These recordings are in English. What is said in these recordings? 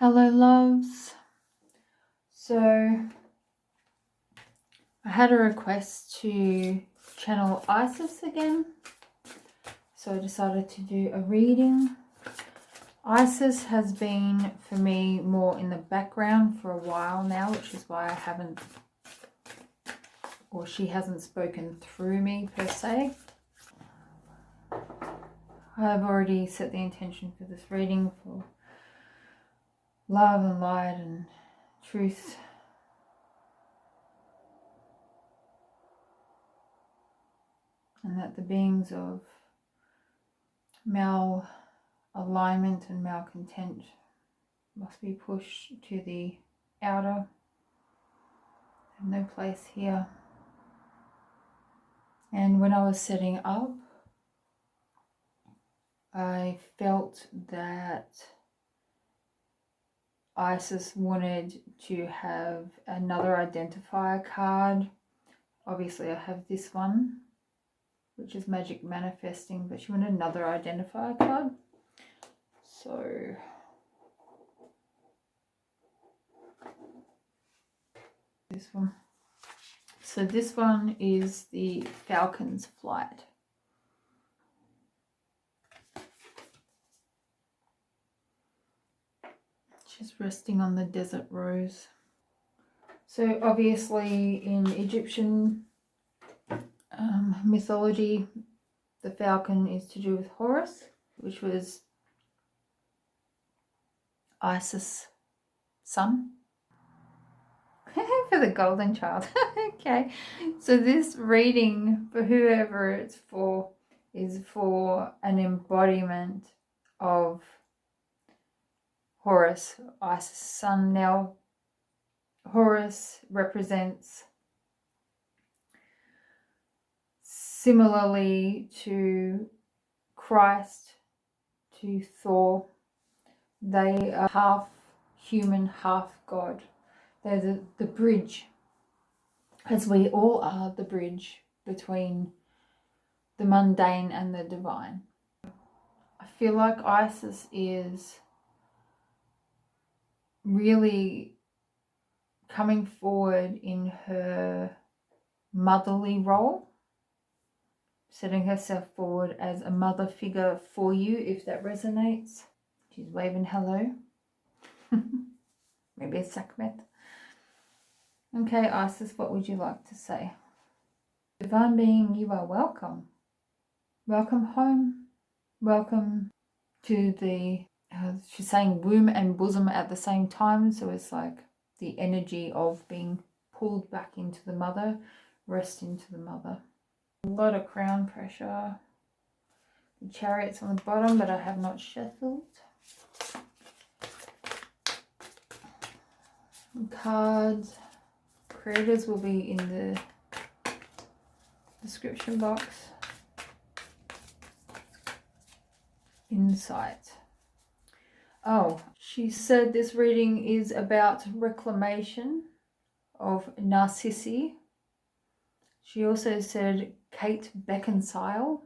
Hello loves. So I had a request to channel Isis again, so I decided to do a reading. Isis has been for me more in the background for a while now, which is why I haven't, or she hasn't spoken through me per se. I've already set the intention for this reading for love and light and truth. And that the beings of malalignment and malcontent must be pushed to the outer. Have no place here. And when I was setting up, I felt that Isis wanted to have another identifier card. Obviously I have this one, which is Magic Manifesting, but she wanted another identifier card. So this one. So this one is the Falcon's Flight. She's resting on the desert rose. So obviously in Egyptian mythology, the falcon is to do with Horus, which was Isis' son. For the golden child. Okay, so this reading, for whoever it's for, is for an embodiment of Horus, Isis' son. Now Horus represents, similarly to Christ, to Thor, they are half human, half God. They're the bridge, as we all are the bridge between the mundane and the divine. I feel like Isis is really coming forward in her motherly role, setting herself forward as a mother figure for you, if that resonates. She's waving hello. Maybe a Sekhmet. Okay, Isis, what would you like to say? Divine Being, you are welcome. Welcome home. Welcome to the, she's saying womb and bosom at the same time. So it's like the energy of being pulled back into the mother, rest into the mother. A lot of crown pressure. The Chariot's on the bottom, but I have not shuffled. Cards. Creators will be in the description box. Insight. Oh, she said this reading is about reclamation of Narcissi. She also said Kate Beckinsale.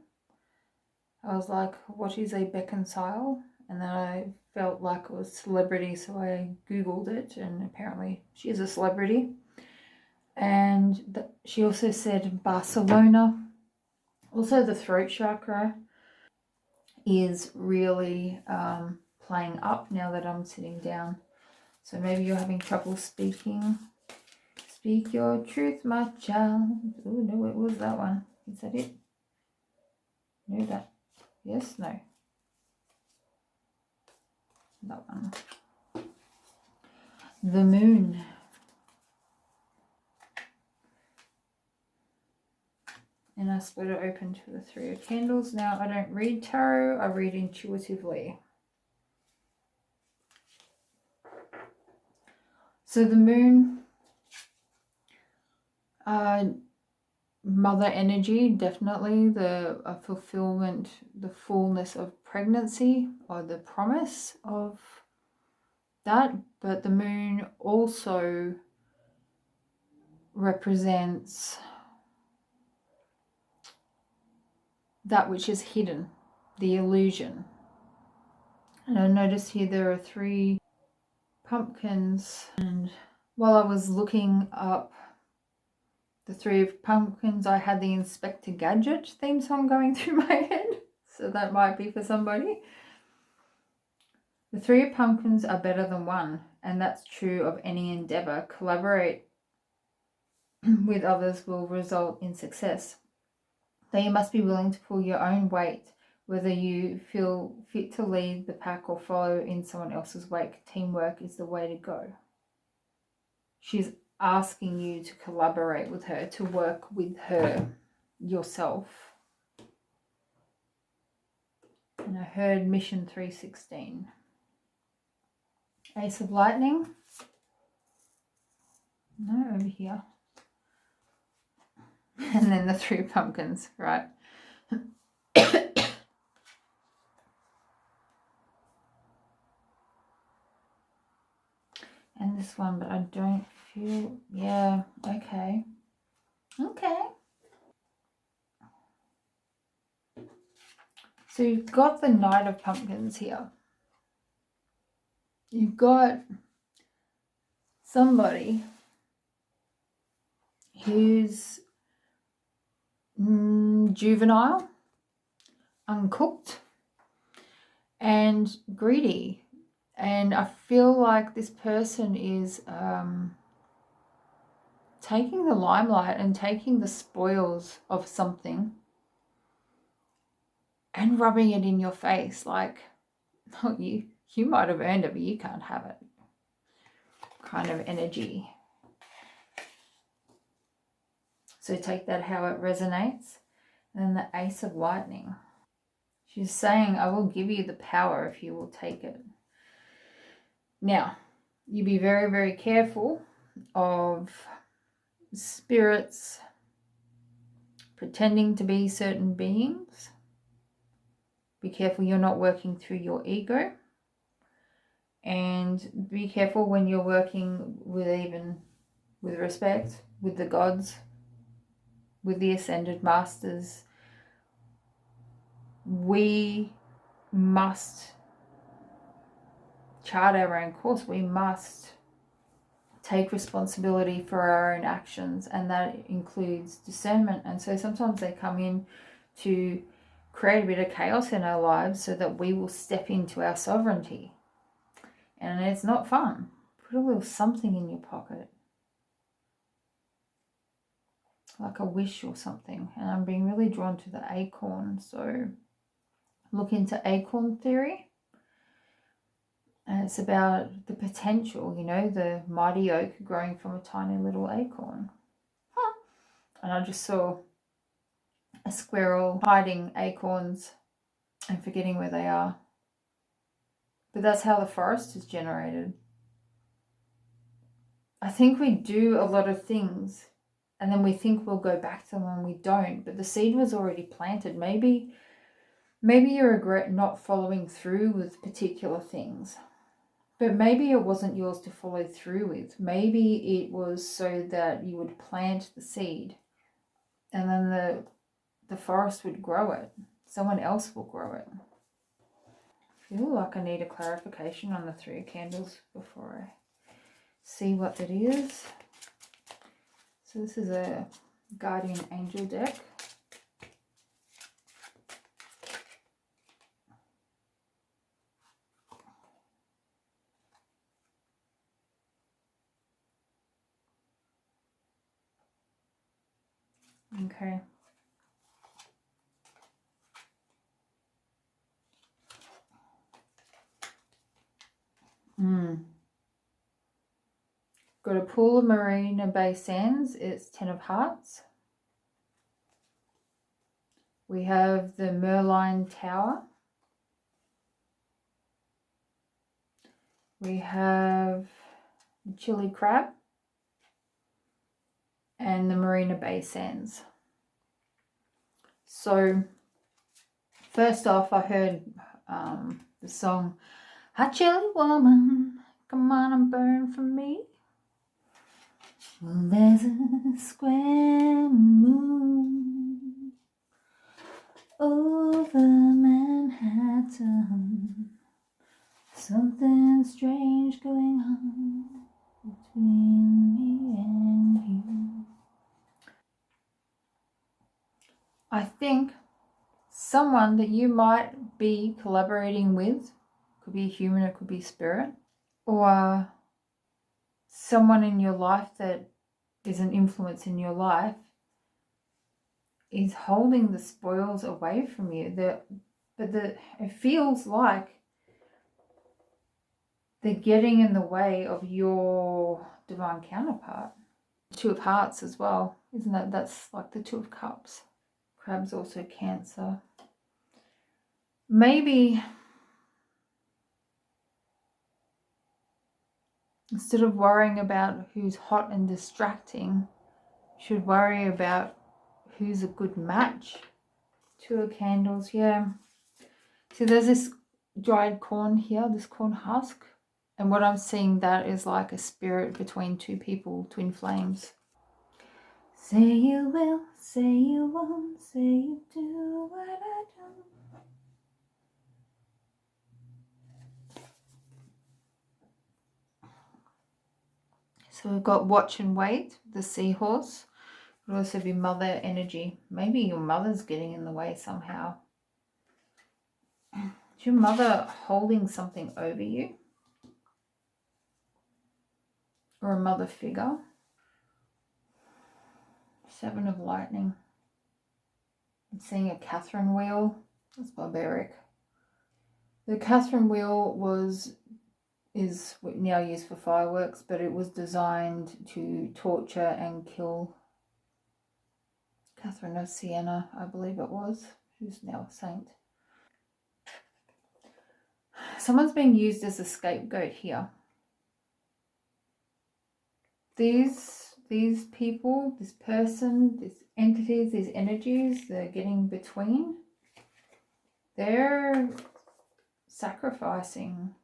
I was like, what is a Beckinsale? And then I felt like it was celebrity, so I googled it, and apparently she is a celebrity. And she also said Barcelona. Also the throat chakra is really playing up now that I'm sitting down. So maybe you're having trouble speaking. Speak your truth, my child. Oh no, it was that one. Is that it? No, that. Yes, no. That one. The moon. And I split it open to the Three of Candles. Now, I don't read tarot, I read intuitively. So the moon, mother energy, definitely the fulfillment, the fullness of pregnancy, or the promise of that. But the moon also represents that which is hidden, the illusion. And I notice here there are 3 pumpkins, and while I was looking up the 3 of pumpkins, I had the Inspector Gadget theme song going through my head, so that might be for somebody. The 3 of pumpkins are better than 1, and that's true of any endeavor. Collaborate with others will result in success. Though you must be willing to pull your own weight, whether you feel fit to lead the pack or follow in someone else's wake. Teamwork is the way to go. She's asking you to collaborate with her, to work with her yourself. And I heard Mission 316. Ace of Lightning. No, over here. And then the 3 pumpkins, right? And this one, but I don't feel, yeah, okay. Okay. So you've got the Knight of Pumpkins here. You've got somebody who's juvenile, uncooked, and greedy. And I feel like this person is taking the limelight and taking the spoils of something and rubbing it in your face like, oh, you might have earned it, but you can't have it, kind of energy. So take that how it resonates. And then the Ace of Lightning. She's saying, I will give you the power if you will take it. Now, you be very, very careful of spirits pretending to be certain beings. Be careful you're not working through your ego. And be careful when you're working with, even with respect, with the gods, with the ascended masters. We must chart our own course. We must take responsibility for our own actions, and that includes discernment. And so sometimes they come in to create a bit of chaos in our lives so that we will step into our sovereignty. And it's not fun. Put a little something in your pocket, like a wish or something. And I'm being really drawn to the acorn, so look into acorn theory. And it's about the potential, you know, the mighty oak growing from a tiny little acorn. And I just saw a squirrel hiding acorns and forgetting where they are. But that's how the forest is generated. I think we do a lot of things and then we think we'll go back to them and we don't. But the seed was already planted. Maybe you regret not following through with particular things. But maybe it wasn't yours to follow through with. Maybe it was so that you would plant the seed and then the forest would grow it. Someone else will grow it. I feel like I need a clarification on the 3 candles before I see what it is. So this is a guardian angel deck. Okay. Got a pool of Marina Bay Sands. It's 10 of Hearts. We have the Merline Tower. We have the Chili Crab and the Marina Bay Sands. So first off, I heard the song, "Hot Chili Woman, come on and burn for me." Well, there's a square moon over Manhattan. Something strange going on. think someone that you might be collaborating with, could be a human, it could be a spirit, or someone in your life that is an influence in your life, is holding the spoils away from you. It feels like they're getting in the way of your divine counterpart. Two of Hearts as well, isn't that? That's like the Two of Cups. Crab's also Cancer. Maybe instead of worrying about who's hot and distracting, you should worry about who's a good match. Two of Candles, yeah. See, there's this dried corn here, this corn husk. And what I'm seeing, that is like a spirit between two people, twin flames. Say you will, say you won't, say you do what I don't. So we've got watch and wait, the seahorse. It could also be mother energy. Maybe your mother's getting in the way somehow. Is your mother holding something over you? Or a mother figure? Seven of Lightning. I'm seeing a Catherine wheel. That's barbaric. The Catherine wheel is now used for fireworks, but it was designed to torture and kill Catherine of Siena, I believe it was, who's now a saint. Someone's being used as a scapegoat here. These people, this person, these entities, these energies, they're getting between. They're sacrificing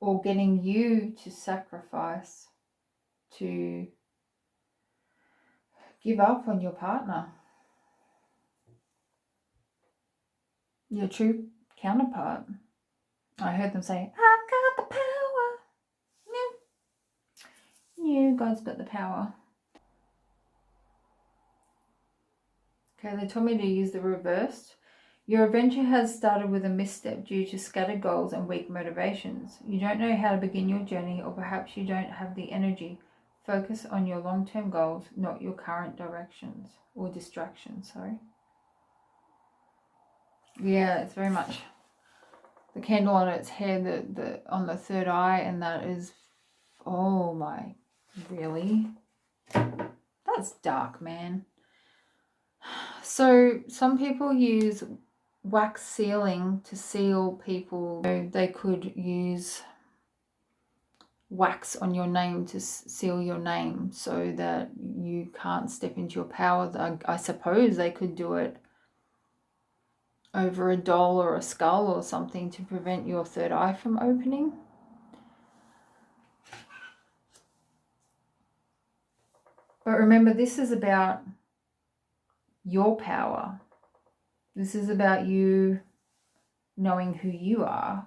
or getting you to sacrifice, to give up on your partner, your true counterpart. I heard them say, I've got the power. You guys got the power. Okay, they told me to use the reversed. Your adventure has started with a misstep due to scattered goals and weak motivations. You don't know how to begin your journey, or perhaps you don't have the energy. Focus on your long-term goals, not your current directions or distractions, sorry. Yeah, it's very much the candle on its head, the on the third eye, and that is, oh my, really? That's dark, man. So some people use wax sealing to seal people. They could use wax on your name to seal your name so that you can't step into your power. I suppose they could do it over a doll or a skull or something to prevent your third eye from opening. But remember, this is about your power. This is about you knowing who you are.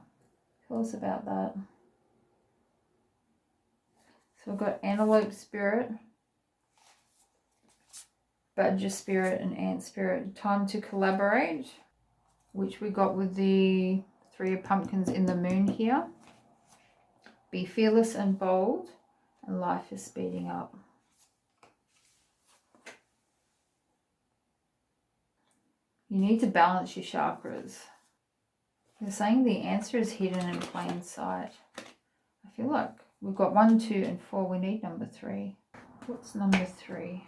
Tell us about that. So I've got antelope spirit, badger spirit, and ant spirit. Time to collaborate, which we got with the Three of Pumpkins in the moon here. Be fearless and bold, and life is speeding up. You need to balance your chakras. They're saying the answer is hidden in plain sight. I feel like we've got 1, 2, and 4. We need number 3. What's number 3?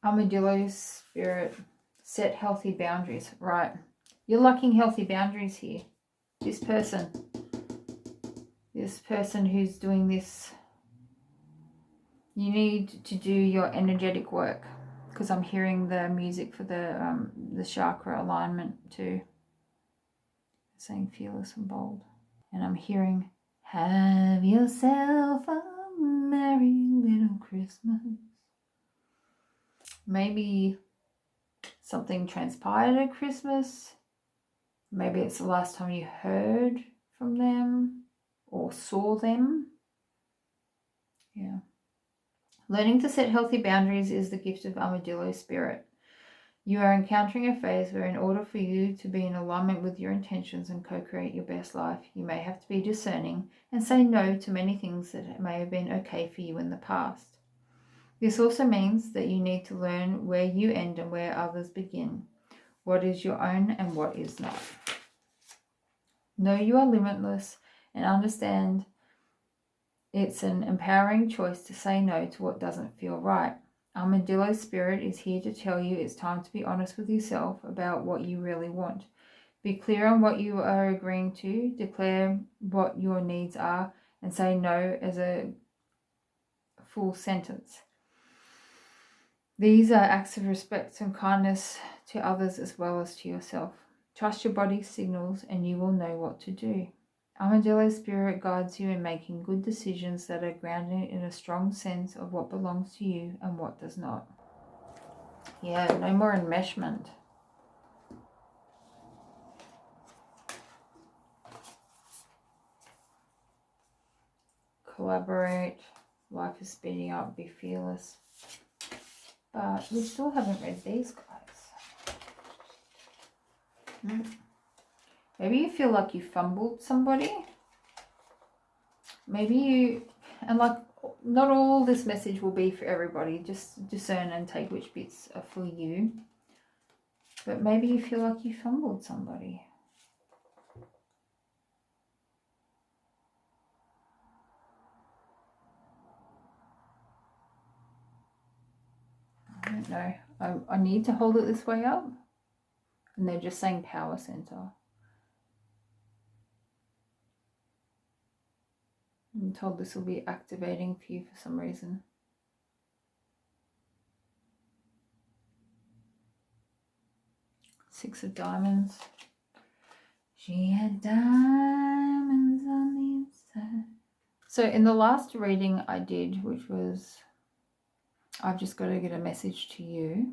Armadillo spirit. Set healthy boundaries. Right. You're lacking healthy boundaries here. This person who's doing this, you need to do your energetic work, because I'm hearing the music for the chakra alignment too. Saying fearless and bold. And I'm hearing, have yourself a merry little Christmas. Maybe something transpired at Christmas. Maybe it's the last time you heard from them or saw them. Yeah. Learning to set healthy boundaries is the gift of Armadillo Spirit. You are encountering a phase where in order for you to be in alignment with your intentions and co-create your best life, you may have to be discerning and say no to many things that may have been okay for you in the past. This also means that you need to learn where you end and where others begin, what is your own and what is not. Know you are limitless and understand it's an empowering choice to say no to what doesn't feel right. Armadillo Spirit is here to tell you it's time to be honest with yourself about what you really want. Be clear on what you are agreeing to, declare what your needs are, and say no as a full sentence. These are acts of respect and kindness to others as well as to yourself. Trust your body's signals and you will know what to do. Armadillo Spirit guides you in making good decisions that are grounded in a strong sense of what belongs to you and what does not. Yeah, no more enmeshment. Collaborate. Life is speeding up. Be fearless. But we still haven't read these guys. Maybe you feel like you fumbled somebody. Maybe you, and like not all this message will be for everybody. Just discern and take which bits are for you. But maybe you feel like you fumbled somebody. I don't know. I need to hold it this way up. And they're just saying power center. I'm told this will be activating for you for some reason. Six of Diamonds. She had diamonds on the inside. So in the last reading I did, which was, I've just got to get a message to you.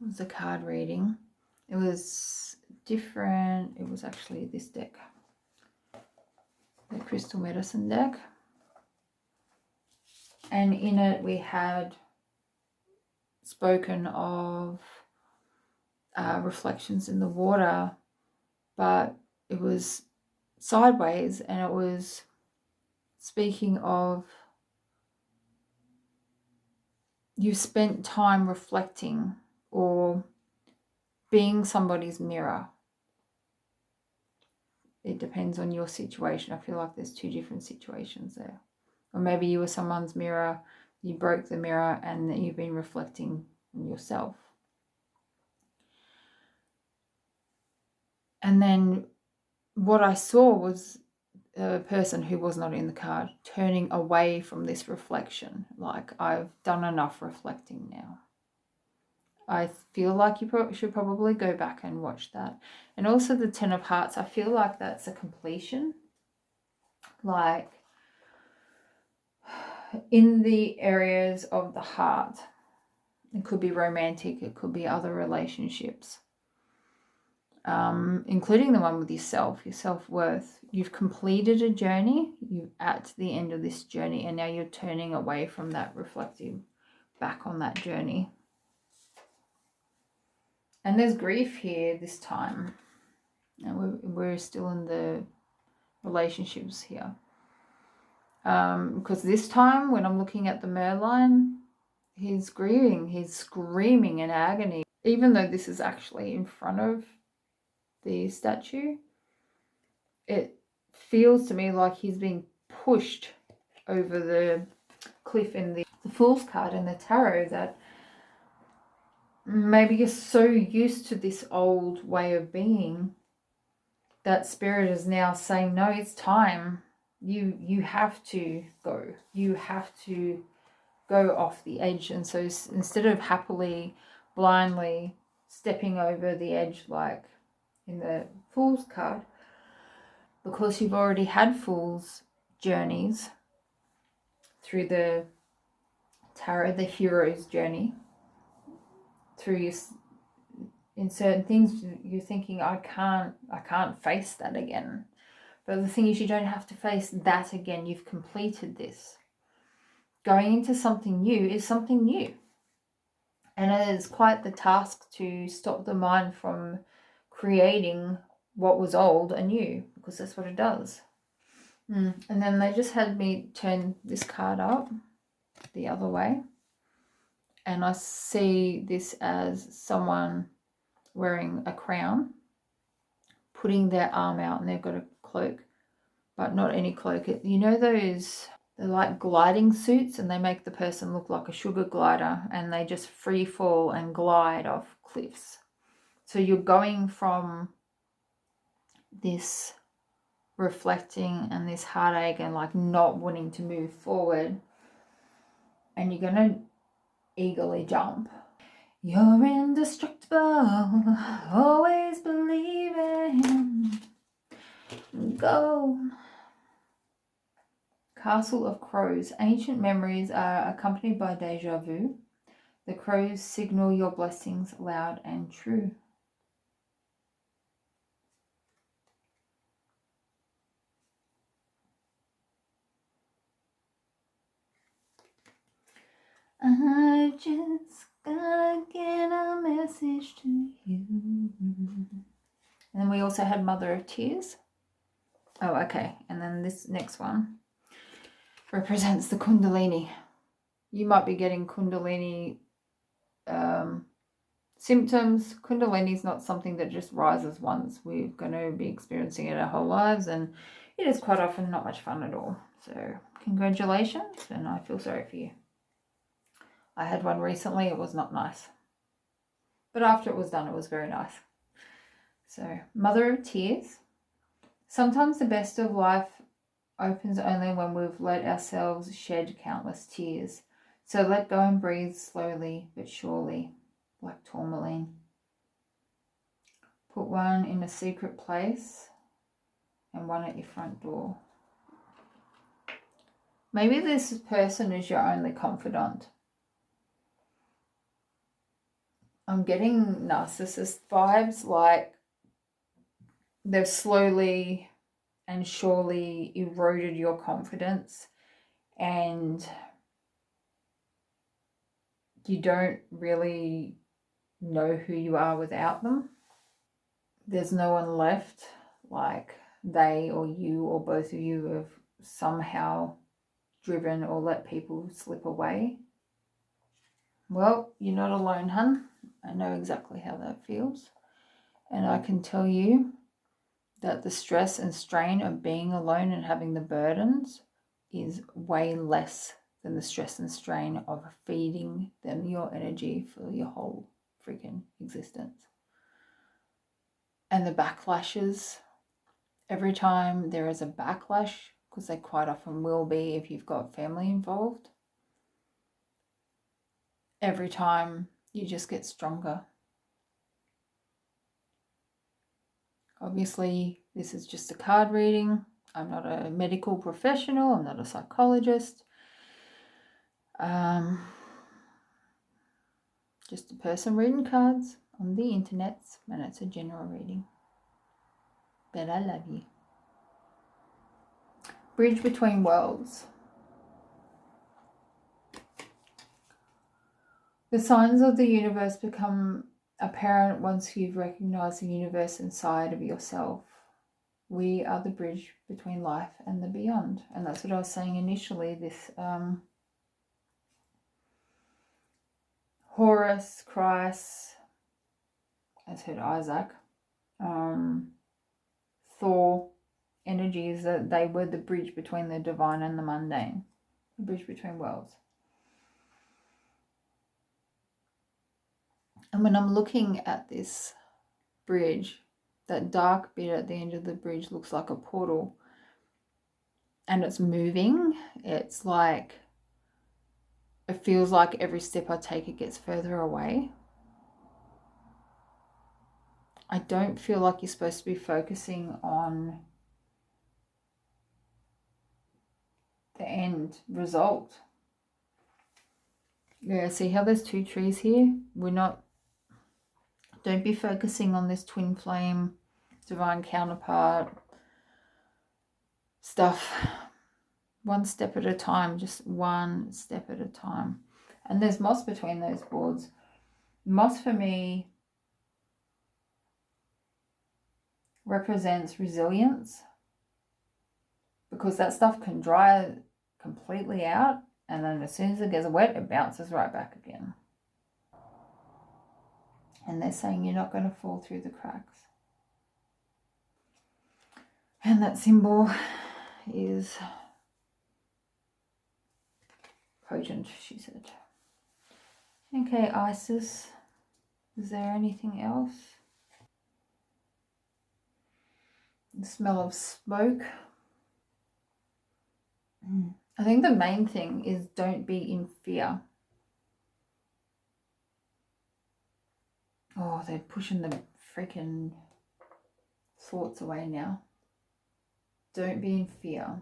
It was a card reading. It was different. It was actually this deck. The Crystal Medicine deck. And in it we had spoken of reflections in the water, but it was sideways and it was speaking of you spent time reflecting or being somebody's mirror. It depends on your situation. I feel like there's two different situations there. Or maybe you were someone's mirror, you broke the mirror and then you've been reflecting on yourself. And then what I saw was a person who was not in the card turning away from this reflection. Like, I've done enough reflecting now. I feel like you should probably go back and watch that. And also the Ten of Hearts, I feel like that's a completion. Like, in the areas of the heart, it could be romantic, it could be other relationships, including the one with yourself, your self-worth. You've completed a journey, you're at the end of this journey, and now you're turning away from that, reflecting back on that journey. And there's grief here this time. And we're still in the relationships here. Because this time, when I'm looking at the Merlion, he's grieving, he's screaming in agony. Even though this is actually in front of the statue, it feels to me like he's being pushed over the cliff in the Fool's card in the tarot, that maybe you're so used to this old way of being that Spirit is now saying, no, it's time. You have to go. You have to go off the edge. And so instead of happily, blindly stepping over the edge like in the Fool's card, because you've already had Fool's journeys through the tarot, the hero's journey, through your, in certain things you're thinking, I can't face that again. But the thing is, you don't have to face that again. You've completed this. going into something new is something new. And it is quite the task to stop the mind from creating what was old anew, because that's what it does. And then they just had me turn this card up the other way. And I see this as someone wearing a crown, putting their arm out, and they've got a cloak, but not any cloak. You know those, they're like gliding suits, and they make the person look like a sugar glider, and they just free fall and glide off cliffs. So you're going from this reflecting and this heartache and like not wanting to move forward, and you're going to eagerly jump. You're indestructible, always believing. Go. Castle of Crows. Ancient memories are accompanied by deja vu. The crows signal your blessings loud and true. I just gotta get a message to you. And then we also had Mother of Tears. Oh, okay. And then this next one represents the Kundalini. You might be getting Kundalini symptoms. Kundalini is not something that just rises once. We're going to be experiencing it our whole lives, and it is quite often not much fun at all. So congratulations, and I feel sorry for you. I had one recently. It was not nice, but after it was done, it was very nice. So Mother of Tears. Sometimes the best of life opens only when we've let ourselves shed countless tears. So let go and breathe slowly but surely, like tourmaline. Put one in a secret place and one at your front door. Maybe this person is your only confidant. I'm getting narcissist vibes, like they've slowly and surely eroded your confidence, and you don't really know who you are without them. There's no one left, like they or you or both of you have somehow driven or let people slip away. Well, you're not alone, hun. I know exactly how that feels. And I can tell you that the stress and strain of being alone and having the burdens is way less than the stress and strain of feeding them your energy for your whole freaking existence. And the backlashes, every time there is a backlash, because they quite often will be if you've got family involved, every time you just get stronger. Obviously, this is just a card reading. I'm not a medical professional. I'm not a psychologist. Just a person reading cards on the internet, and it's a general reading. But I love you. Bridge between worlds. The signs of the universe become apparent once you've recognized the universe inside of yourself. We are the bridge between life and the beyond. And that's what I was saying initially. This Horus, Christ, as heard Isaac, Thor energies, that they were the bridge between the divine and the mundane, the bridge between worlds. And when I'm looking at this bridge, that dark bit at the end of the bridge looks like a portal, and it's moving. It's like, it feels like every step I take it gets further away. I don't feel like you're supposed to be focusing on the end result. Yeah, see how there's two trees here? Don't be focusing on this twin flame, divine counterpart stuff. One step at a time, just one step at a time. And there's moss between those boards. Moss for me represents resilience, because that stuff can dry completely out, and then as soon as it gets wet, it bounces right back again. And they're saying you're not going to fall through the cracks. And that symbol is potent, she said. Okay, Isis, is there anything else? The smell of smoke. I think the main thing is don't be in fear. Oh, they're pushing the freaking thoughts away now. Don't be in fear.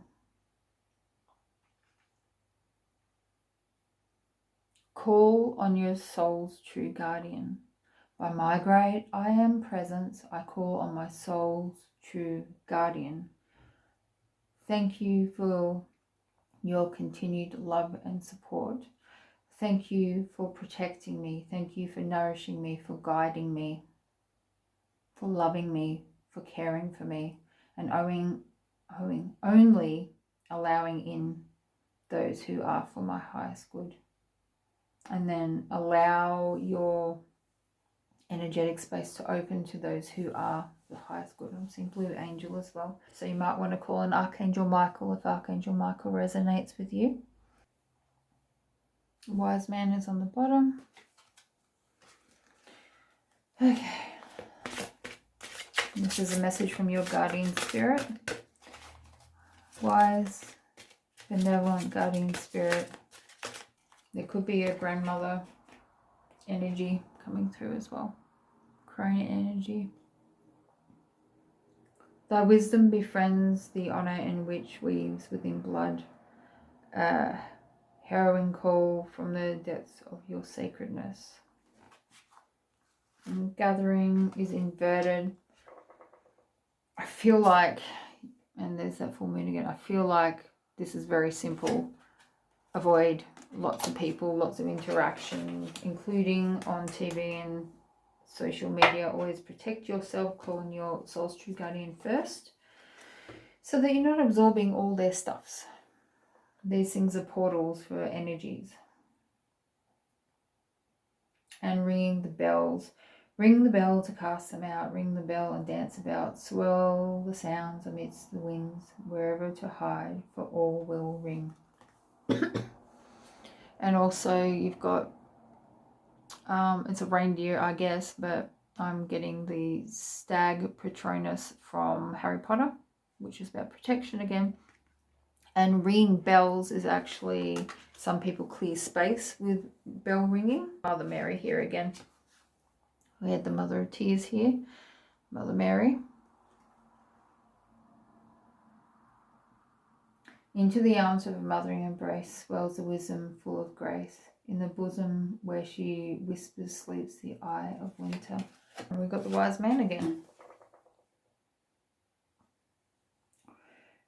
Call on your soul's true guardian. By my great I am presence, I call on my soul's true guardian. Thank you for your continued love and support. Thank you for protecting me. Thank you for nourishing me, for guiding me, for loving me, for caring for me, and only allowing in those who are for my highest good. And then allow your energetic space to open to those who are the highest good. I'm seeing Blue Angel as well. So you might want to call on Archangel Michael if Archangel Michael resonates with you. Wise Man is on the bottom. Okay. This is a message from your guardian spirit. Wise, benevolent guardian spirit. There could be a grandmother energy coming through as well. Crone energy. Thy wisdom befriends the honour in which weaves within blood. Harrowing call from the depths of your sacredness. And gathering is inverted. I feel like, and there's that full moon again, I feel like this is very simple. Avoid lots of people, lots of interaction, including on TV and social media. Always protect yourself, call on your soul's true guardian first, so that you're not absorbing all their stuffs. These things are portals for energies. And ringing the bells. Ring the bell to cast them out. Ring the bell and dance about. Swirl the sounds amidst the winds, wherever to hide, for all will ring. And also you've got, it's a reindeer, I guess, but I'm getting the stag Patronus from Harry Potter, which is about protection again. And ringing bells is actually, some people clear space with bell ringing. Mother Mary here again. We had the Mother of Tears here, Mother Mary. Into the arms of a mothering embrace swells the wisdom full of grace. In the bosom where she whispers sleeps the eye of winter. And we've got the Wise Man again.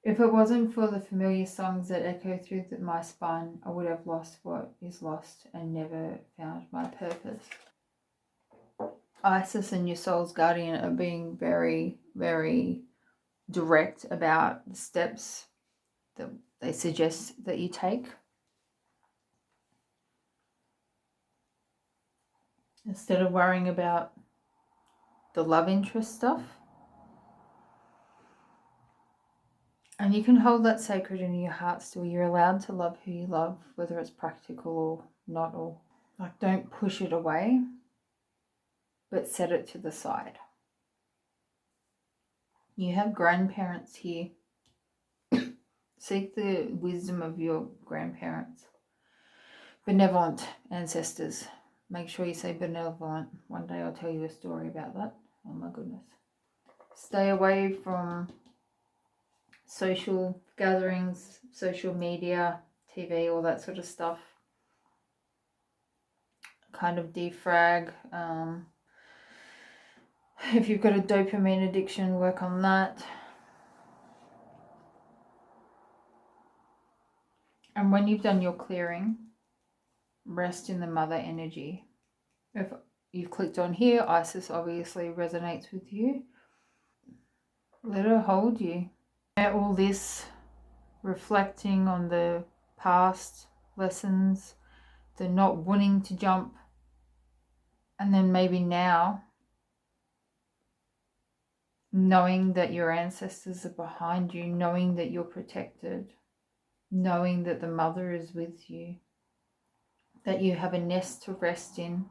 If it wasn't for the familiar songs that echo through my spine, I would have lost what is lost and never found my purpose. Isis and your soul's guardian are being very, very direct about the steps that they suggest that you take. Instead of worrying about the love interest stuff. And you can hold that sacred in your heart still. You're allowed to love who you love, whether it's practical or not, or like, don't push it away, but set it to the side. You have grandparents here. Seek the wisdom of your grandparents. Benevolent ancestors. Make sure you say benevolent. One day I'll tell you a story about that. Oh my goodness. Stay away from social gatherings, social media, TV, all that sort of stuff. Kind of defrag. If you've got a dopamine addiction, work on that. And when you've done your clearing, rest in the mother energy. If you've clicked on here, Isis obviously resonates with you. Let her hold you. All this reflecting on the past lessons, the not wanting to jump, and then maybe now knowing that your ancestors are behind you, knowing that you're protected, knowing that the mother is with you, that you have a nest to rest in,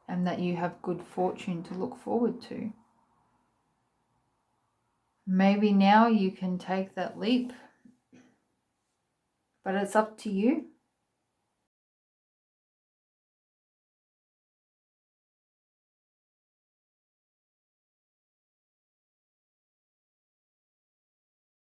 and that you have good fortune to look forward to. Maybe now you can take that leap, but it's up to you.